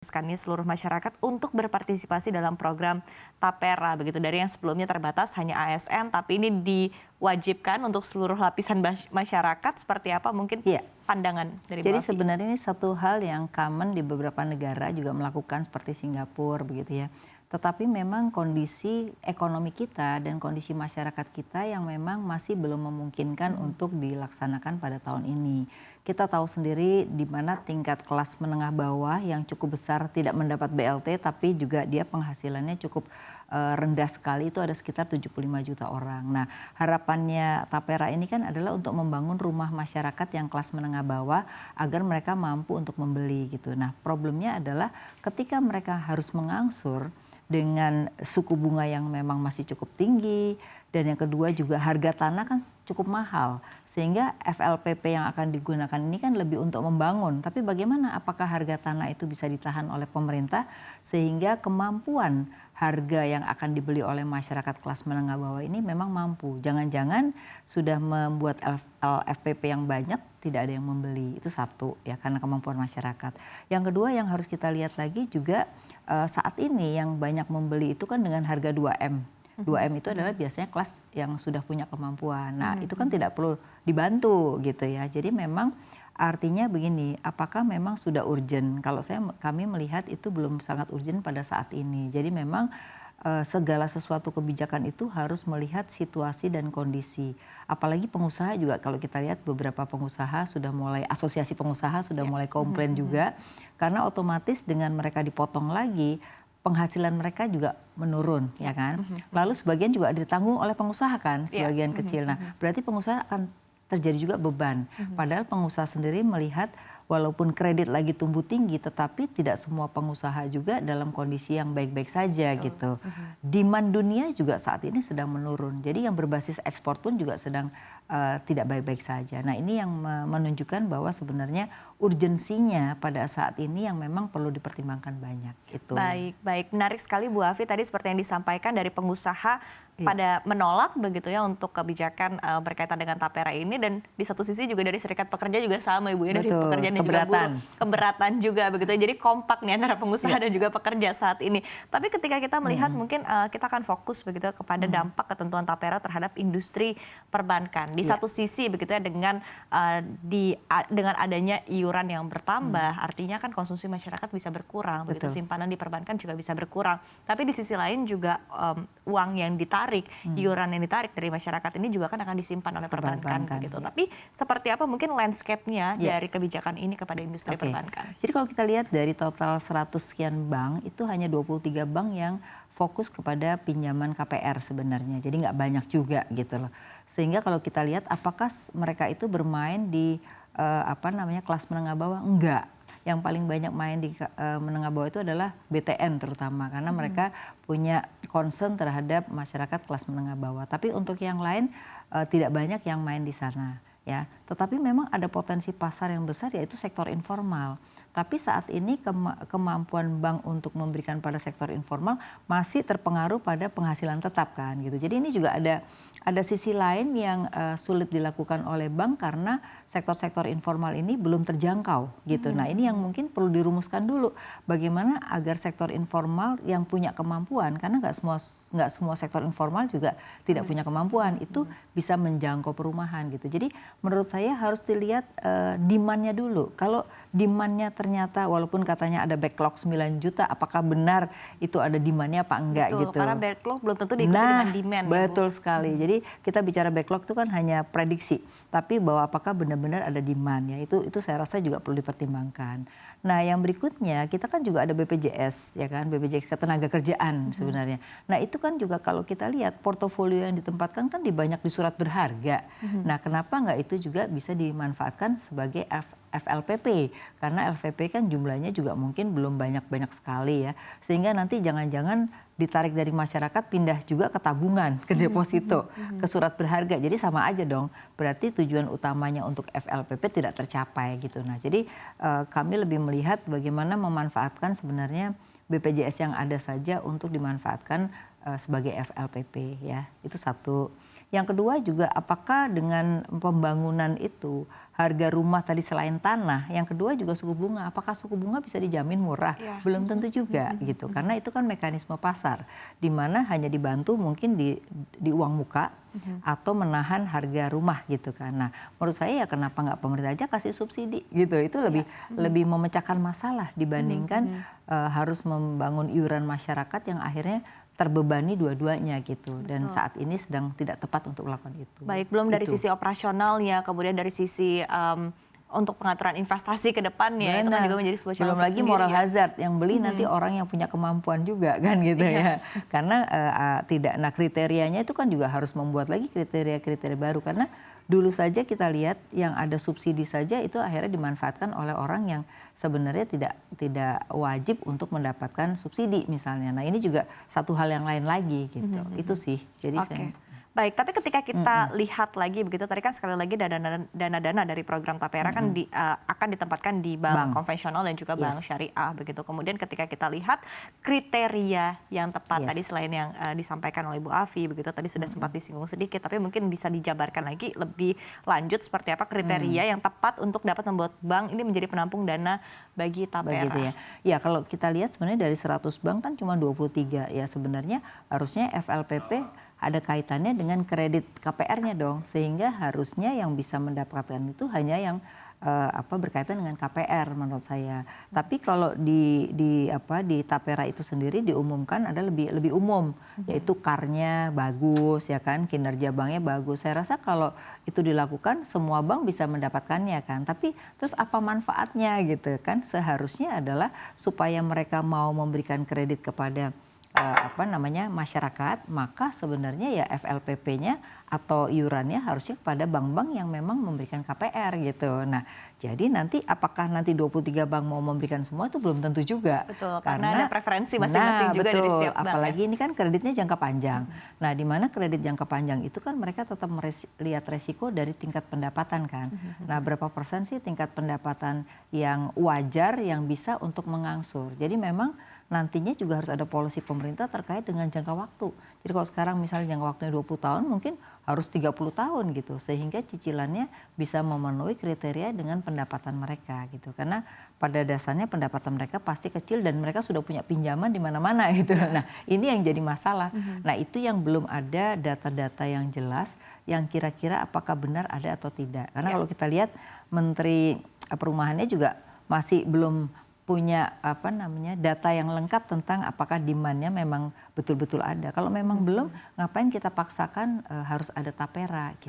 Nih seluruh masyarakat untuk berpartisipasi dalam program Tapera begitu, dari yang sebelumnya terbatas hanya ASN tapi ini diwajibkan untuk seluruh lapisan masyarakat. Seperti apa mungkin Iya. pandangan dari Bu Jadi Afi? sebenarnya ini satu hal yang common di beberapa negara juga melakukan seperti Singapura begitu ya. Tetapi memang kondisi ekonomi kita dan kondisi masyarakat kita yang memang masih belum memungkinkan untuk dilaksanakan pada tahun ini. Kita tahu sendiri di mana tingkat kelas menengah bawah yang cukup besar tidak mendapat BLT, tapi juga dia penghasilannya cukup rendah sekali, itu ada sekitar 75 juta orang. Nah, harapannya Tapera ini kan adalah untuk membangun rumah masyarakat yang kelas menengah bawah agar mereka mampu untuk membeli gitu. Nah, problemnya adalah ketika mereka harus mengangsur dengan suku bunga yang memang masih cukup tinggi, dan yang kedua juga harga tanah kan cukup mahal, sehingga FLPP yang akan digunakan ini kan lebih untuk membangun. Tapi bagaimana apakah harga tanah itu bisa ditahan oleh pemerintah sehingga kemampuan harga yang akan dibeli oleh masyarakat kelas menengah bawah ini memang mampu. Jangan-jangan sudah membuat LFPP yang banyak tidak ada yang membeli. Itu satu ya, karena kemampuan masyarakat. Yang kedua yang harus kita lihat lagi juga saat ini yang banyak membeli itu kan dengan harga 2M. 2M itu adalah biasanya kelas yang sudah punya kemampuan. Nah, itu kan tidak perlu dibantu gitu ya. Jadi memang artinya begini, apakah memang sudah urgent? Kalau kami melihat itu belum sangat urgent pada saat ini. Jadi memang segala sesuatu kebijakan itu harus melihat situasi dan kondisi. Apalagi pengusaha juga, kalau kita lihat beberapa pengusaha sudah mulai, asosiasi pengusaha sudah mulai komplain juga. Karena otomatis dengan mereka dipotong lagi, penghasilan mereka juga menurun, ya kan? Lalu sebagian juga ditanggung oleh pengusaha kan, sebagian kecil. Nah, berarti pengusaha akan terjadi juga beban. Padahal pengusaha sendiri melihat walaupun kredit lagi tumbuh tinggi, tetapi tidak semua pengusaha juga dalam kondisi yang baik-baik saja gitu. Demand dunia juga saat ini sedang menurun. Jadi yang berbasis ekspor pun juga sedang tidak baik-baik saja. Nah, ini yang menunjukkan bahwa sebenarnya urgensinya pada saat ini yang memang perlu dipertimbangkan banyak. Itu. Baik. Menarik sekali Bu Afi tadi seperti yang disampaikan dari pengusaha pada menolak begitu ya untuk kebijakan berkaitan dengan Tapera ini, dan di satu sisi juga dari serikat pekerja juga sama Ibu ya, dari pekerja dan juga buruh keberatan juga begitu. Jadi kompak nih antara pengusaha dan juga pekerja saat ini. Tapi ketika kita melihat mungkin kita akan fokus begitu kepada dampak ketentuan Tapera terhadap industri perbankan. Di satu sisi begitu ya, dengan adanya iuran yang bertambah, artinya kan konsumsi masyarakat bisa berkurang, begitu simpanan di perbankan juga bisa berkurang. Tapi di sisi lain juga uang yang ditarik, iuran yang ditarik dari masyarakat ini juga kan akan disimpan oleh perbankan begitu. Tapi seperti apa mungkin landscape-nya dari kebijakan ini kepada industri perbankan? Jadi kalau kita lihat dari total 100 sekian bank, itu hanya 23 bank yang fokus kepada pinjaman KPR sebenarnya. Jadi nggak banyak juga gitu loh. Sehingga kalau kita lihat apakah mereka itu bermain di kelas menengah bawah? Enggak. Yang paling banyak main di menengah bawah itu adalah BTN terutama, karena mereka punya concern terhadap masyarakat kelas menengah bawah. Tapi untuk yang lain tidak banyak yang main di sana ya. Tetapi memang ada potensi pasar yang besar, yaitu sektor informal. Tapi saat ini kemampuan bank untuk memberikan pada sektor informal masih terpengaruh pada penghasilan tetap kan gitu. Jadi ini juga ada sisi lain yang sulit dilakukan oleh bank karena sektor-sektor informal ini belum terjangkau gitu. Nah, ini yang mungkin perlu dirumuskan dulu, bagaimana agar sektor informal yang punya kemampuan, karena nggak semua sektor informal juga tidak punya kemampuan, itu bisa menjangkau perumahan gitu. Jadi menurut saya harus dilihat demand-nya dulu. Kalau demand-nya ternyata walaupun katanya ada backlog 9 juta, apakah benar itu ada demand-nya apa enggak gitu. Karena backlog belum tentu diikuti dengan demand. Betul sekali. Jadi kita bicara backlog itu kan hanya prediksi, tapi bahwa apakah benar-benar ada demand ya, itu saya rasa juga perlu dipertimbangkan. Nah, yang berikutnya kita kan juga ada BPJS ya kan, BPJS Ketenagakerjaan sebenarnya. Nah, itu kan juga kalau kita lihat portofolio yang ditempatkan kan banyak di surat berharga. Nah, kenapa nggak itu juga bisa dimanfaatkan sebagai FLPP, karena LVP kan jumlahnya juga mungkin belum banyak-banyak sekali ya, sehingga nanti jangan-jangan ditarik dari masyarakat pindah juga ke tabungan, ke deposito, ke surat berharga. Jadi sama aja dong, berarti tujuan utamanya untuk FLPP tidak tercapai gitu. Nah, jadi kami lebih melihat bagaimana memanfaatkan sebenarnya BPJS yang ada saja untuk dimanfaatkan sebagai FLPP ya, itu satu. Yang kedua juga apakah dengan pembangunan itu harga rumah tadi selain tanah, yang kedua juga suku bunga. Apakah suku bunga bisa dijamin murah? Belum tentu juga gitu. Karena itu kan mekanisme pasar di mana hanya dibantu mungkin di uang muka atau menahan harga rumah gitu kan. Nah, menurut saya ya kenapa nggak pemerintah aja kasih subsidi gitu. Itu lebih memecahkan masalah dibandingkan harus membangun iuran masyarakat yang akhirnya terbebani dua-duanya gitu. Dan saat ini sedang tidak tepat untuk melakukan itu. Baik, belum dari sisi operasionalnya, kemudian dari sisi untuk pengaturan investasi ke depannya, itu kan juga menjadi sebuah challenge. Belum lagi moral hazard yang beli nanti orang yang punya kemampuan juga kan gitu ya. Karena tidak, nah kriterianya itu kan juga harus membuat lagi kriteria-kriteria baru. Karena dulu saja kita lihat yang ada subsidi saja itu akhirnya dimanfaatkan oleh orang yang sebenarnya tidak wajib untuk mendapatkan subsidi misalnya. Nah ini juga satu hal yang lain lagi gitu. Itu sih. Jadi baik, tapi ketika kita lihat lagi begitu, tadi kan sekali lagi dana-dana dari program Tapera kan akan ditempatkan di bank konvensional dan juga bank syariah begitu. Kemudian ketika kita lihat kriteria yang tepat tadi selain yang disampaikan oleh Bu Afi begitu, tadi sudah sempat disinggung sedikit, tapi mungkin bisa dijabarkan lagi lebih lanjut seperti apa kriteria yang tepat untuk dapat membuat bank ini menjadi penampung dana bagi Tapera. Begitu ya. Ya kalau kita lihat sebenarnya dari 100 bank kan cuma 23 ya, sebenarnya harusnya FLPP ada kaitannya dengan kredit KPR-nya dong, sehingga harusnya yang bisa mendapatkan itu hanya yang berkaitan dengan KPR menurut saya. Tapi kalau di Tapera itu sendiri diumumkan ada lebih umum, yaitu KAR-nya bagus ya kan, kinerja banknya bagus. Saya rasa kalau itu dilakukan semua bank bisa mendapatkannya kan. Tapi terus apa manfaatnya gitu kan? Seharusnya adalah supaya mereka mau memberikan kredit kepada masyarakat, maka sebenarnya ya FLPP-nya atau iurannya harusnya kepada bank-bank yang memang memberikan KPR gitu. Nah, jadi nanti apakah nanti 23 bank mau memberikan semua itu belum tentu juga. Betul, karena ada preferensi masing-masing juga dari setiap bank. Apalagi ini kan kreditnya jangka panjang. Nah, di mana kredit jangka panjang itu kan mereka tetap lihat resiko dari tingkat pendapatan kan. Nah, berapa persen sih tingkat pendapatan yang wajar yang bisa untuk mengangsur. Jadi memang nantinya juga harus ada polisi pemerintah terkait dengan jangka waktu. Jadi kalau sekarang misalnya jangka waktunya 20 tahun mungkin harus 30 tahun gitu. Sehingga cicilannya bisa memenuhi kriteria dengan pendapatan mereka gitu. Karena pada dasarnya pendapatan mereka pasti kecil dan mereka sudah punya pinjaman di mana-mana gitu. Nah ini yang jadi masalah. Nah itu yang belum ada data-data yang jelas yang kira-kira apakah benar ada atau tidak. Karena kalau kita lihat Menteri Perumahannya juga masih belum punya data yang lengkap tentang apakah demand-nya memang betul-betul ada. Kalau memang belum, ngapain kita paksakan harus ada Tapera gitu.